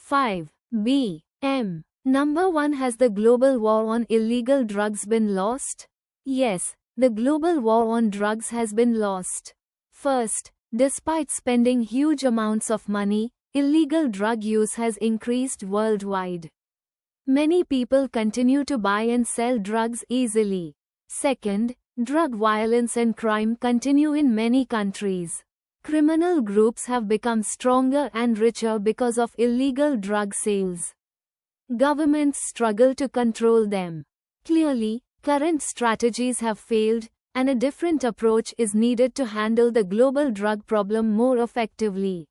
5. B. M. Number 1. Has the global war on illegal drugs been lost? Yes, the global war on drugs has been lost. First, despite spending huge amounts of money, illegal drug use has increased worldwide. Many people continue to buy and sell drugs easily. Second, drug violence and crime continue in many countries. Criminal groups have become stronger and richer because of illegal drug sales. Governments struggle to control them. Clearly, current strategies have failed, and a different approach is needed to handle the global drug problem more effectively.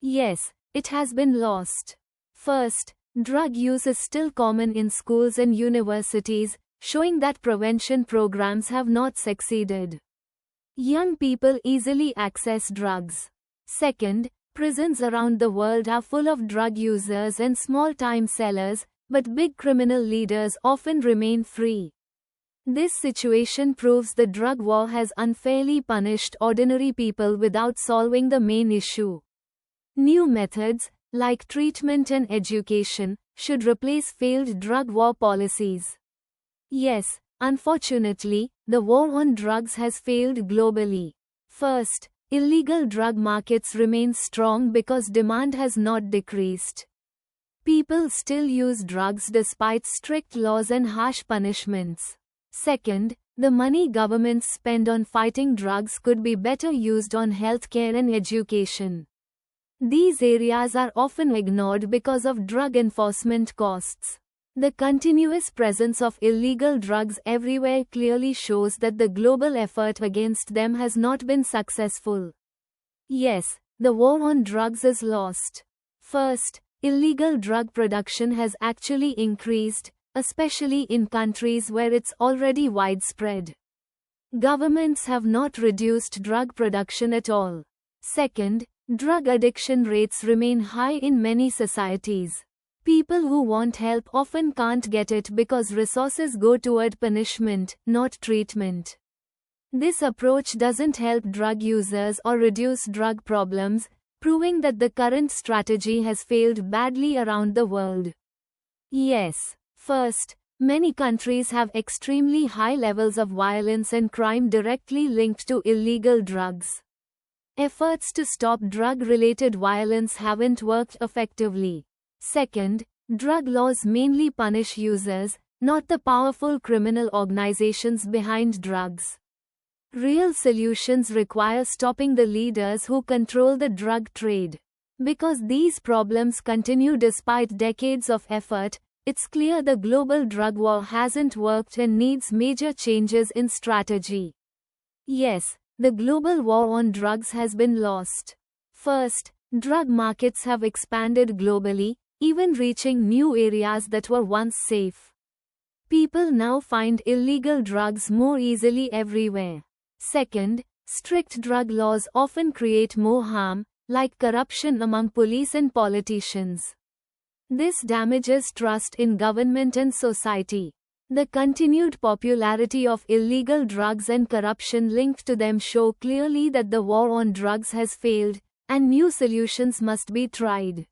Yes, it has been lost. First, drug use is still common in schools and universities, showing that prevention programs have not succeeded. Young people easily access drugs. Second, prisons around the world are full of drug users and small-time sellers, but big criminal leaders often remain free. This situation proves the drug war has unfairly punished ordinary people without solving the main issue. New methods, like treatment and education, should replace failed drug war policies. Yes, unfortunately, the war on drugs has failed globally. First, illegal drug markets remain strong because demand has not decreased. People still use drugs despite strict laws and harsh punishments. Second, the money governments spend on fighting drugs could be better used on healthcare and education. These areas are often ignored because of drug enforcement costs. The continuous presence of illegal drugs everywhere clearly shows that the global effort against them has not been successful. Yes, the war on drugs is lost. First, illegal drug production has actually increased, especially in countries where it's already widespread. Governments have not reduced drug production at all. Second, drug addiction rates remain high in many societies. People who want help often can't get it because resources go toward punishment, not treatment. This approach doesn't help drug users or reduce drug problems, proving that the current strategy has failed badly around the world. Yes, first, many countries have extremely high levels of violence and crime directly linked to illegal drugs. Efforts to stop drug-related violence haven't worked effectively. Second, drug laws mainly punish users, not the powerful criminal organizations behind drugs. Real solutions require stopping the leaders who control the drug trade. Because these problems continue despite decades of effort, it's clear the global drug war hasn't worked and needs major changes in strategy. Yes, the global war on drugs has been lost. First, drug markets have expanded globally, even reaching new areas that were once safe. People now find illegal drugs more easily everywhere. Second, strict drug laws often create more harm, like corruption among police and politicians. This damages trust in government and society. The continued popularity of illegal drugs and corruption linked to them show clearly that the war on drugs has failed, and new solutions must be tried.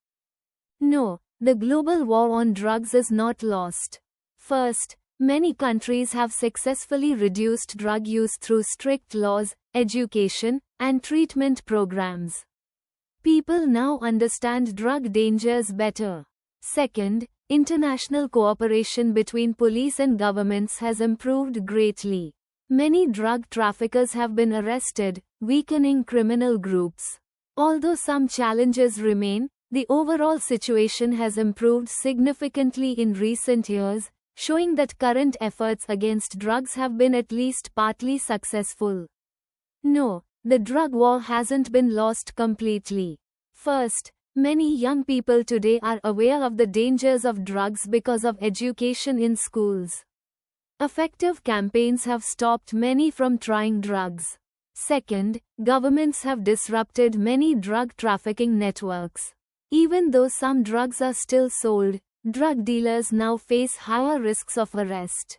No, the global war on drugs is not lost. First, many countries have successfully reduced drug use through strict laws, education, and treatment programs. People now understand drug dangers better. Second, international cooperation between police and governments has improved greatly. Many drug traffickers have been arrested, weakening criminal groups. Although some challenges remain, the overall situation has improved significantly in recent years, showing that current efforts against drugs have been at least partly successful. No, the drug war hasn't been lost completely. First, many young people today are aware of the dangers of drugs because of education in schools. Effective campaigns have stopped many from trying drugs. Second, governments have disrupted many drug trafficking networks. Even though some drugs are still sold, drug dealers now face higher risks of arrest.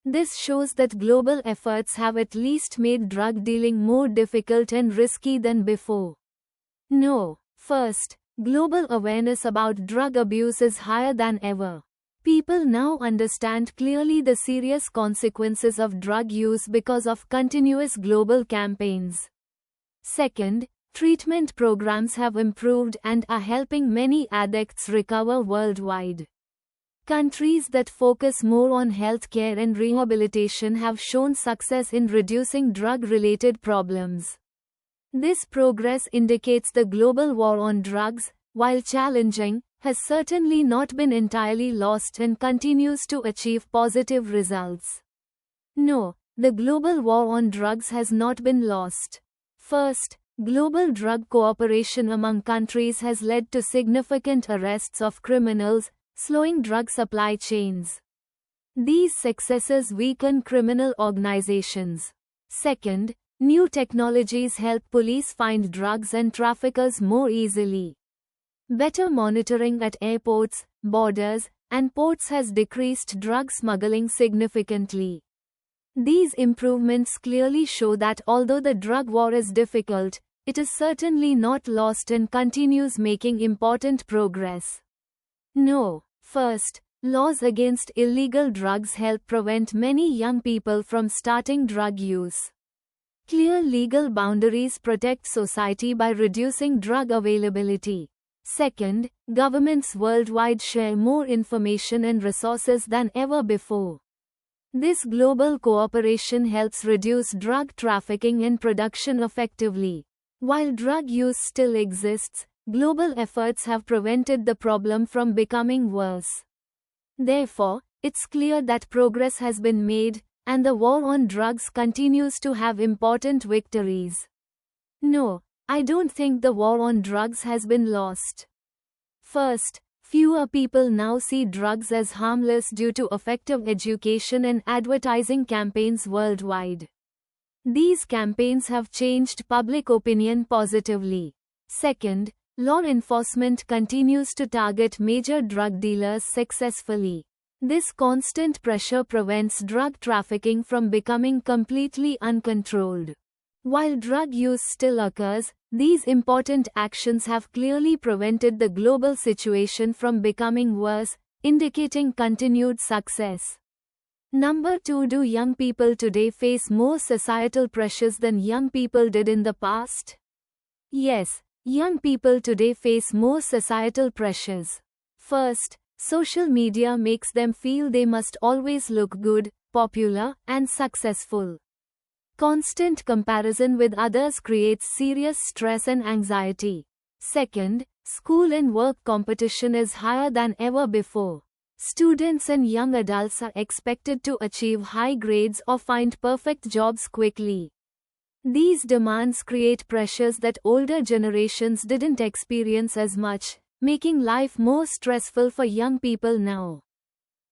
This shows that global efforts have at least made drug dealing more difficult and risky than before. No, first, Global awareness about drug abuse is higher than ever. People now understand clearly the serious consequences of drug use because of continuous global campaigns. Second, treatment programs have improved and are helping many addicts recover worldwide. Countries that focus more on healthcare and rehabilitation have shown success in reducing drug-related problems. This progress indicates the global war on drugs, while challenging, has certainly not been entirely lost and continues to achieve positive results. No, the global war on drugs has not been lost. First, global drug cooperation among countries has led to significant arrests of criminals, slowing drug supply chains. These successes weaken criminal organizations. Second, new technologies help police find drugs and traffickers more easily. Better monitoring at airports, borders, and ports has decreased drug smuggling significantly. These improvements clearly show that although the drug war is difficult, it is certainly not lost and continues making important progress. No. First, laws against illegal drugs help prevent many young people from starting drug use. Clear legal boundaries protect society by reducing drug availability. Second, governments worldwide share more information and resources than ever before. This global cooperation helps reduce drug trafficking and production effectively. While drug use still exists, global efforts have prevented the problem from becoming worse. Therefore, it's clear that progress has been made, and the war on drugs continues to have important victories. No, I don't think the war on drugs has been lost. First, fewer people now see drugs as harmless due to effective education and advertising campaigns worldwide. These campaigns have changed public opinion positively. Second, law enforcement continues to target major drug dealers successfully. This constant pressure prevents drug trafficking from becoming completely uncontrolled. While drug use still occurs, these important actions have clearly prevented the global situation from becoming worse, indicating continued success. Number 2. Do young people today face more societal pressures than young people did in the past? Yes, young people today face more societal pressures. First, social media makes them feel they must always look good, popular, and successful. Constant comparison with others creates serious stress and anxiety. Second, school and work competition is higher than ever before. Students and young adults are expected to achieve high grades or find perfect jobs quickly. These demands create pressures that older generations didn't experience as much, making life more stressful for young people now.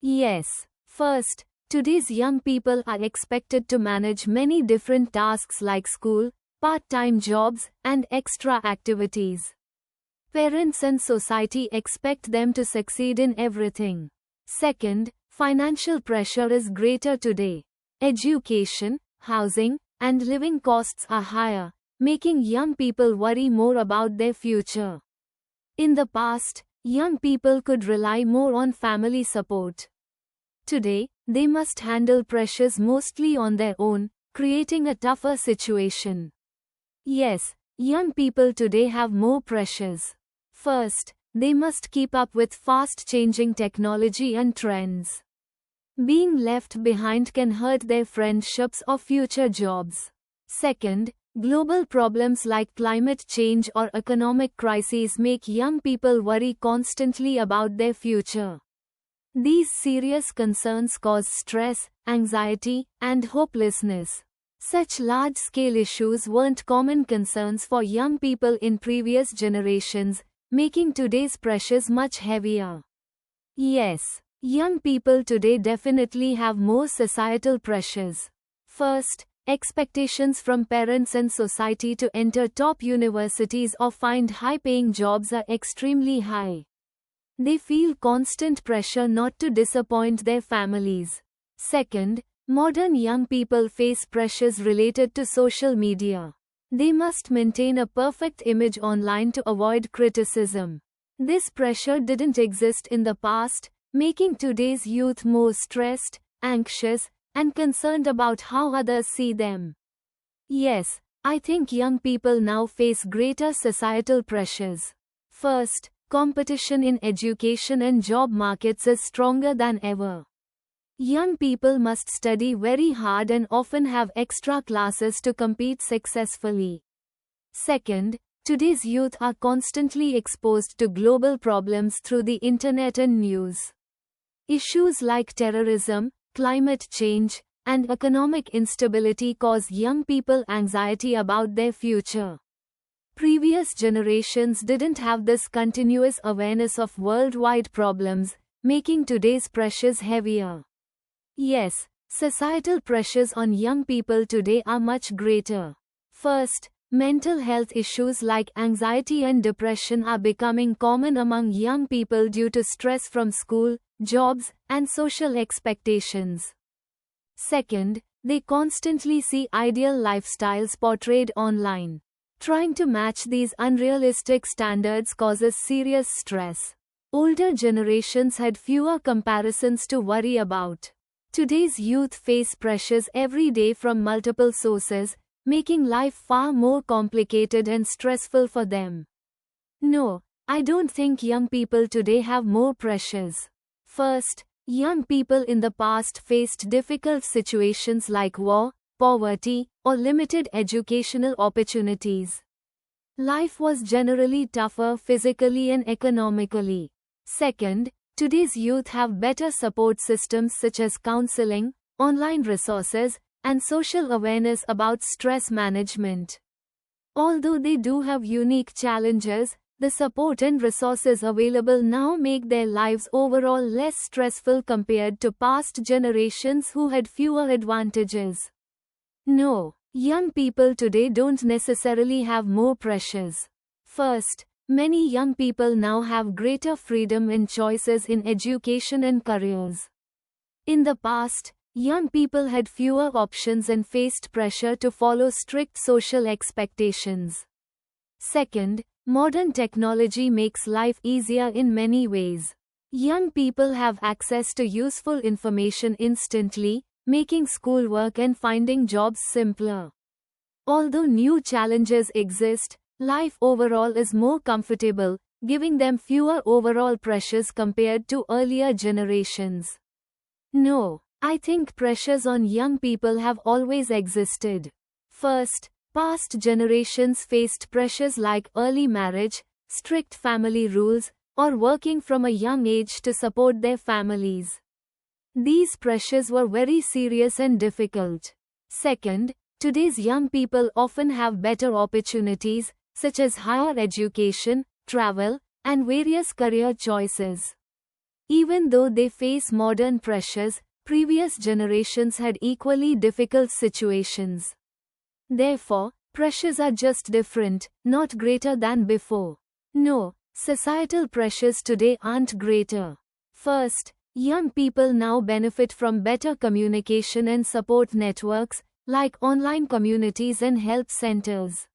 Yes, first, today's young people are expected to manage many different tasks like school, part-time jobs, and extra activities. Parents and society expect them to succeed in everything. Second, financial pressure is greater today. Education, housing, and living costs are higher, making young people worry more about their future. In the past, young people could rely more on family support. Today, they must handle pressures mostly on their own, creating a tougher situation. Yes, young people today have more pressures. First, they must keep up with fast-changing technology and trends. Being left behind can hurt their friendships or future jobs. Second, global problems like climate change or economic crises make young people worry constantly about their future. These serious concerns cause stress, anxiety, and hopelessness. Such large-scale issues weren't common concerns for young people in previous generations, making today's pressures much heavier. Yes, young people today definitely have more societal pressures. First, expectations from parents and society to enter top universities or find high-paying jobs are extremely high. They feel constant pressure not to disappoint their families. Second, modern young people face pressures related to social media. They must maintain a perfect image online to avoid criticism. This pressure didn't exist in the past, making today's youth more stressed, anxious, and concerned about how others see them. Yes, I think young people now face greater societal pressures. First, competition in education and job markets is stronger than ever. Young people must study very hard and often have extra classes to compete successfully. Second, today's youth are constantly exposed to global problems through the internet and news. Issues like terrorism, climate change, and economic instability cause young people anxiety about their future. Previous generations didn't have this continuous awareness of worldwide problems, making today's pressures heavier. Yes, societal pressures on young people today are much greater. First, mental health issues like anxiety and depression are becoming common among young people due to stress from school, jobs, and social expectations. Second, they constantly see ideal lifestyles portrayed online. Trying to match these unrealistic standards causes serious stress. Older generations had fewer comparisons to worry about. Today's youth face pressures every day from multiple sources, making life far more complicated and stressful for them. No, I don't think young people today have more pressures. First, young people in the past faced difficult situations like war, poverty, or limited educational opportunities. Life was generally tougher physically and economically. Second, today's youth have better support systems such as counseling, online resources, and social awareness about stress management. Although they do have unique challenges, the support and resources available now make their lives overall less stressful compared to past generations who had fewer advantages. No, young people today don't necessarily have more pressures. First, many young people now have greater freedom in choices in education and careers. In the past, young people had fewer options and faced pressure to follow strict social expectations. Second, modern technology makes life easier in many ways. Young people have access to useful information instantly, making schoolwork and finding jobs simpler. Although new challenges exist, life overall is more comfortable, giving them fewer overall pressures compared to earlier generations. No, I think pressures on young people have always existed. First, past generations faced pressures like early marriage, strict family rules, or working from a young age to support their families. These pressures were very serious and difficult. Second, today's young people often have better opportunities, such as higher education, travel, and various career choices. Even though they face modern pressures, previous generations had equally difficult situations. Therefore, pressures are just different, not greater than before. No, societal pressures today aren't greater. First, young people now benefit from better communication and support networks, like online communities and help centers.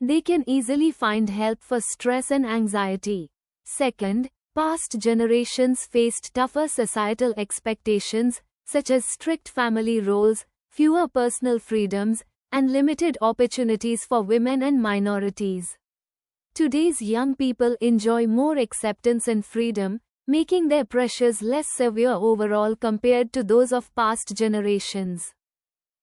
They can easily find help for stress and anxiety. Second, past generations faced tougher societal expectations, such as strict family roles, fewer personal freedoms, and limited opportunities for women and minorities. Today's young people enjoy more acceptance and freedom, making their pressures less severe overall compared to those of past generations.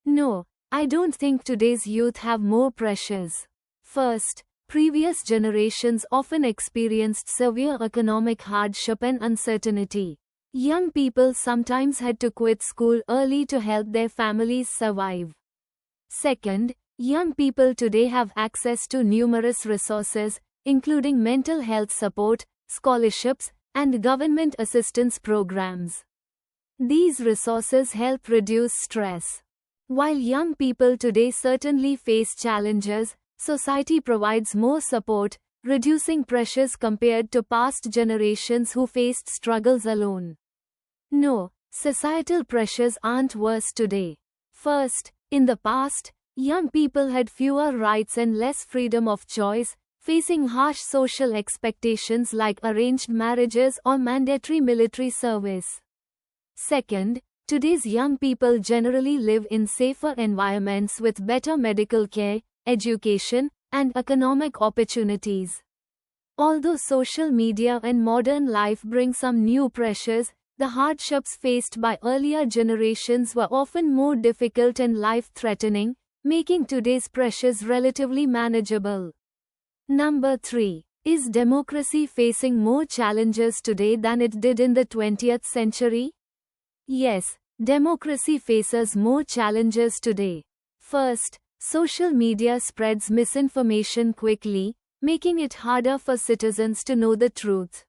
No, I don't think today's youth have more pressures. First, previous generations often experienced severe economic hardship and uncertainty. Young people sometimes had to quit school early to help their families survive. Second, young people today have access to numerous resources, including mental health support, scholarships, and government assistance programs. These resources help reduce stress. While young people today certainly face challenges, society provides more support, reducing pressures compared to past generations who faced struggles alone. No, societal pressures aren't worse today. First, in the past, Young people had fewer rights and less freedom of choice, facing harsh social expectations like arranged marriages or mandatory military service. Second, today's young people generally live in safer environments with better medical care, education, and economic opportunities. Although social media and modern life bring some new pressures, the hardships faced by earlier generations were often more difficult and life-threatening, making today's pressures relatively manageable. Number 3. Is democracy facing more challenges today than it did in the 20th century? Yes, democracy faces more challenges today. First, social media spreads misinformation quickly, making it harder for citizens to know the truth.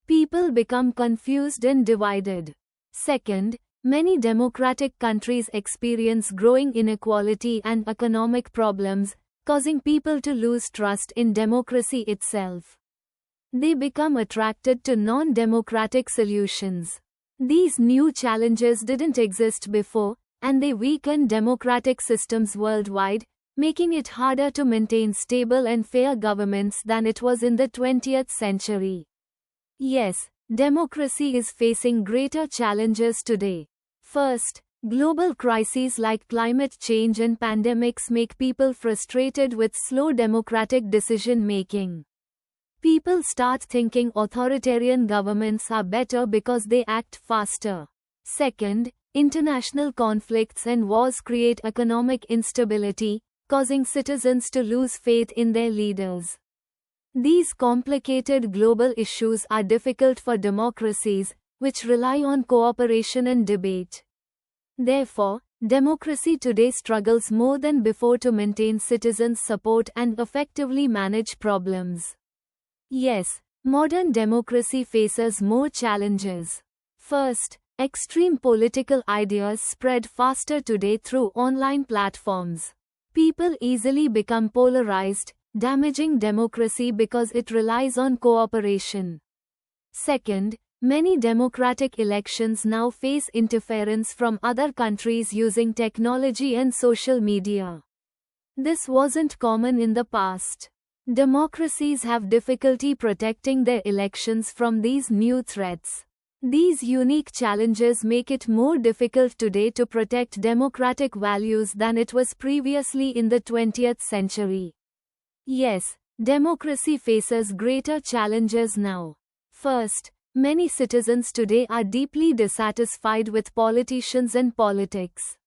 People become confused and divided. Second, many democratic countries experience growing inequality and economic problems, causing people to lose trust in democracy itself. They become attracted to non-democratic solutions. These new challenges didn't exist before, and they weaken democratic systems worldwide, making it harder to maintain stable and fair governments than it was in the 20th century. Yes, democracy is facing greater challenges today. First, global crises like climate change and pandemics make people frustrated with slow democratic decision-making. People start thinking authoritarian governments are better because they act faster. Second, international conflicts and wars create economic instability, causing citizens to lose faith in their leaders. These complicated global issues are difficult for democracies, which rely on cooperation and debate. Therefore, democracy today struggles more than before to maintain citizens' support and effectively manage problems. Yes, modern democracy faces more challenges. First, extreme political ideas spread faster today through online platforms. People easily become polarized, damaging democracy because it relies on cooperation. Second, many democratic elections now face interference from other countries using technology and social media. This wasn't common in the past. Democracies have difficulty protecting their elections from these new threats. These unique challenges make it more difficult today to protect democratic values than it was previously in the 20th century. Yes, democracy faces greater challenges now. First, many citizens today are deeply dissatisfied with politicians and politics.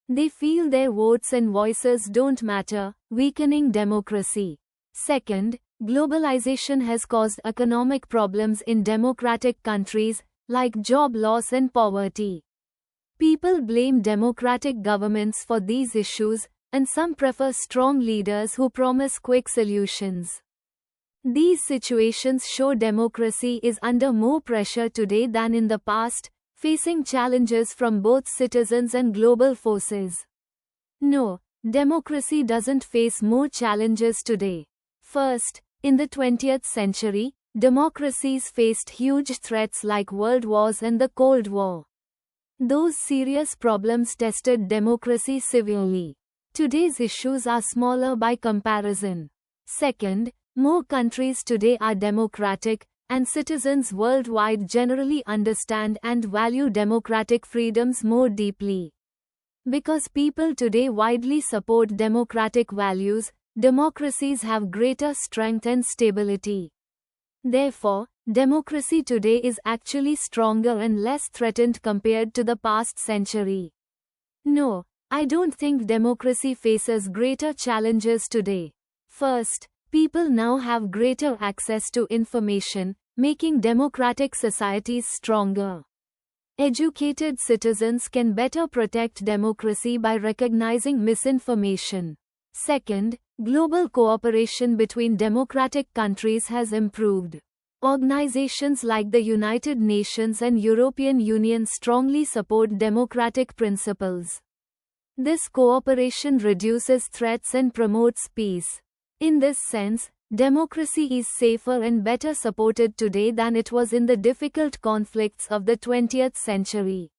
They feel their votes and voices don't matter, weakening democracy. Second, globalization has caused economic problems in democratic countries, like job loss and poverty. People blame democratic governments for these issues, and some prefer strong leaders who promise quick solutions. These situations show democracy is under more pressure today than in the past, facing challenges from both citizens and global forces. No, democracy doesn't face more challenges today. First, in the 20th century, democracies faced huge threats like world wars and the Cold War. Those serious problems tested democracy severely. Today's issues are smaller by comparison. Second, more countries today are democratic, and citizens worldwide generally understand and value democratic freedoms more deeply. Because people today widely support democratic values, democracies have greater strength and stability. Therefore, democracy today is actually stronger and less threatened compared to the past century. No, I don't think democracy faces greater challenges today. First, people now have greater access to information, making democratic societies stronger. Educated citizens can better protect democracy by recognizing misinformation. Second, global cooperation between democratic countries has improved. Organizations like the United Nations and European Union strongly support democratic principles. This cooperation reduces threats and promotes peace. In this sense, democracy is safer and better supported today than it was in the difficult conflicts of the 20th century.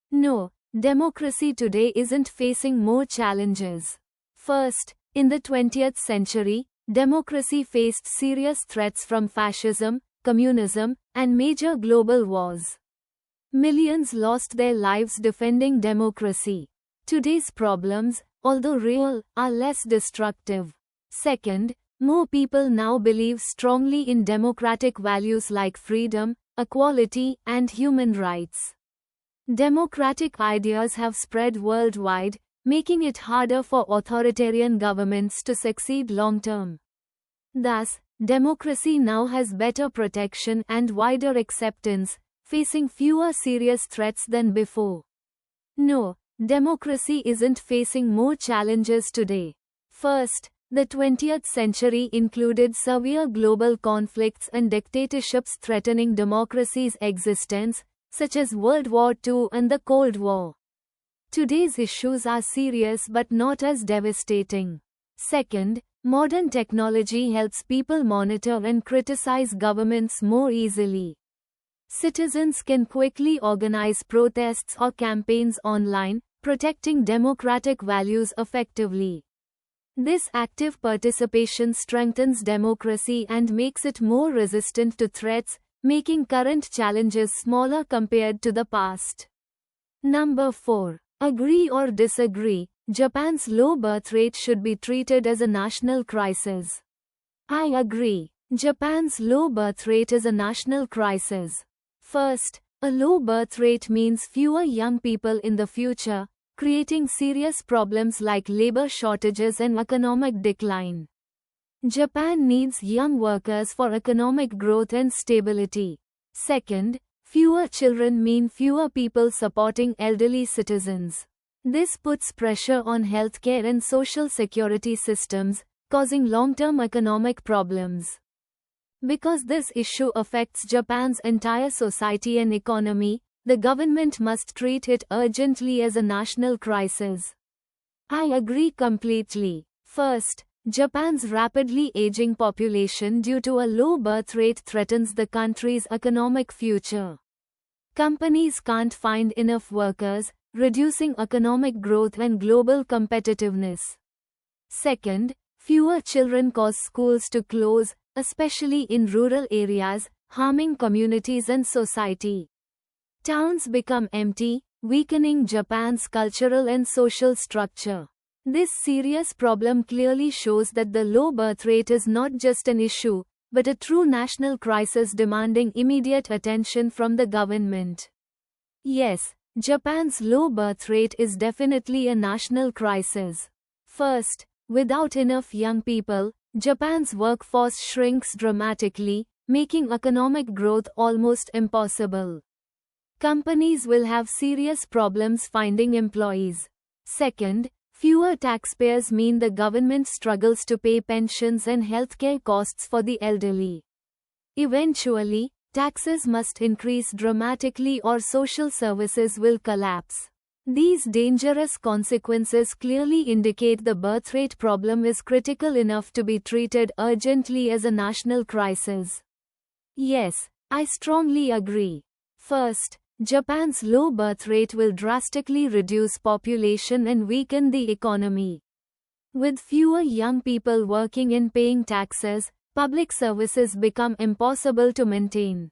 No, democracy today isn't facing more challenges. First, in the 20th century, democracy faced serious threats from fascism, communism, and major global wars. Millions lost their lives defending democracy. Today's problems, although real, are less destructive. Second, more people now believe strongly in democratic values like freedom, equality, and human rights. Democratic ideas have spread worldwide, making it harder for authoritarian governments to succeed long-term. Thus, democracy now has better protection and wider acceptance, facing fewer serious threats than before. No, democracy isn't facing more challenges today. First, the 20th century included severe global conflicts and dictatorships threatening democracy's existence, such as World War II and the Cold War. Today's issues are serious but not as devastating. Second, modern technology helps people monitor and criticize governments more easily. Citizens can quickly organize protests or campaigns online, protecting democratic values effectively. This active participation strengthens democracy and makes it more resistant to threats, making current challenges smaller compared to the past. Number 4. Agree or disagree, Japan's low birth rate should be treated as a national crisis. I agree. Japan's low birth rate is a national crisis. First, a low birth rate means fewer young people in the future, creating serious problems like labor shortages and economic decline. Japan needs young workers for economic growth and stability. Second, fewer children mean fewer people supporting elderly citizens. This puts pressure on healthcare and social security systems, causing long-term economic problems. Because this issue affects Japan's entire society and economy, the government must treat it urgently as a national crisis. I agree completely. First, Japan's rapidly aging population due to a low birth rate threatens the country's economic future. Companies can't find enough workers, reducing economic growth and global competitiveness. Second, fewer children cause schools to close, especially in rural areas, harming communities and society. Towns become empty, weakening Japan's cultural and social structure. This serious problem clearly shows that the low birth rate is not just an issue, but a true national crisis demanding immediate attention from the government. Yes, Japan's low birth rate is definitely a national crisis. First, without enough young people, Japan's workforce shrinks dramatically, making economic growth almost impossible. Companies will have serious problems finding employees. Second, fewer taxpayers mean the government struggles to pay pensions and healthcare costs for the elderly. Eventually, taxes must increase dramatically or social services will collapse. These dangerous consequences clearly indicate the birth rate problem is critical enough to be treated urgently as a national crisis. Yes, I strongly agree. First, Japan's low birth rate will drastically reduce population and weaken the economy. With fewer young people working and paying taxes, public services become impossible to maintain.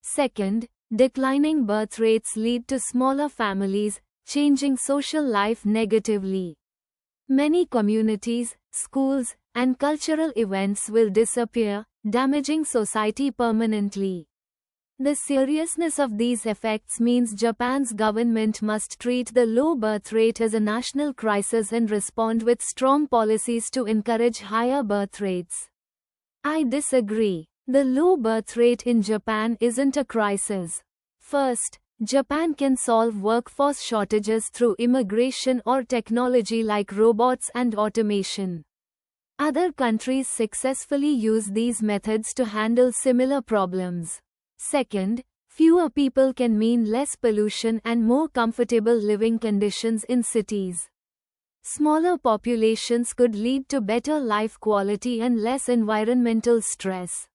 Second, declining birth rates lead to smaller families, changing social life negatively. Many communities, schools, and cultural events will disappear, damaging society permanently. The seriousness of these effects means Japan's government must treat the low birth rate as a national crisis and respond with strong policies to encourage higher birth rates. I disagree. The low birth rate in Japan isn't a crisis. First, Japan can solve workforce shortages through immigration or technology like robots and automation. Other countries successfully use these methods to handle similar problems. Second, fewer people can mean less pollution and more comfortable living conditions in cities. Smaller populations could lead to better life quality and less environmental stress.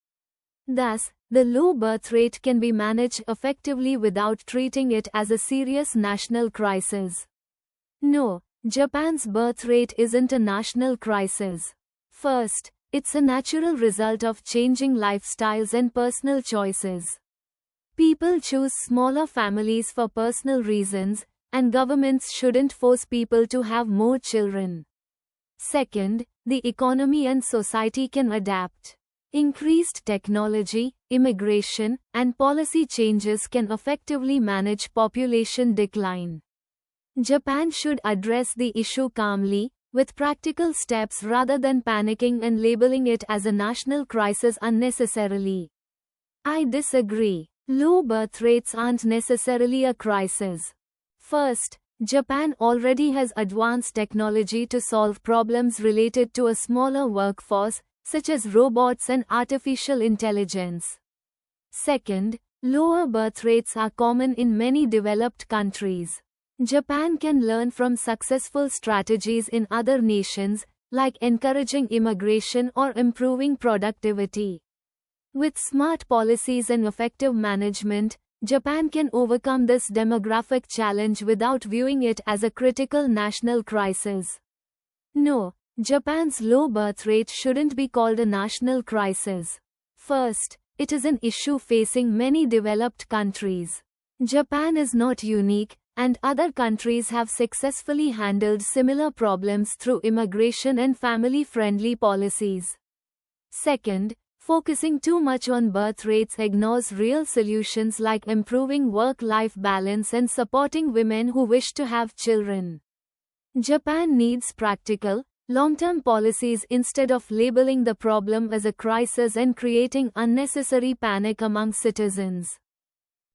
Thus, the low birth rate can be managed effectively without treating it as a serious national crisis. No, Japan's birth rate isn't a national crisis. First, it's a natural result of changing lifestyles and personal choices. People choose smaller families for personal reasons, and governments shouldn't force people to have more children. Second, the economy and society can adapt. Increased technology, immigration, and policy changes can effectively manage population decline. Japan should address the issue calmly, with practical steps rather than panicking and labeling it as a national crisis unnecessarily. I disagree. Low birth rates aren't necessarily a crisis. First, Japan already has advanced technology to solve problems related to a smaller workforce, such as robots and artificial intelligence. Second, lower birth rates are common in many developed countries. Japan can learn from successful strategies in other nations, like encouraging immigration or improving productivity. With smart policies and effective management, Japan can overcome this demographic challenge without viewing it as a critical national crisis. No, Japan's low birth rate shouldn't be called a national crisis. First, it is an issue facing many developed countries. Japan is not unique, and other countries have successfully handled similar problems through immigration and family-friendly policies. Second, focusing too much on birth rates ignores real solutions like improving work-life balance and supporting women who wish to have children. Japan needs practical, long-term policies instead of labeling the problem as a crisis and creating unnecessary panic among citizens.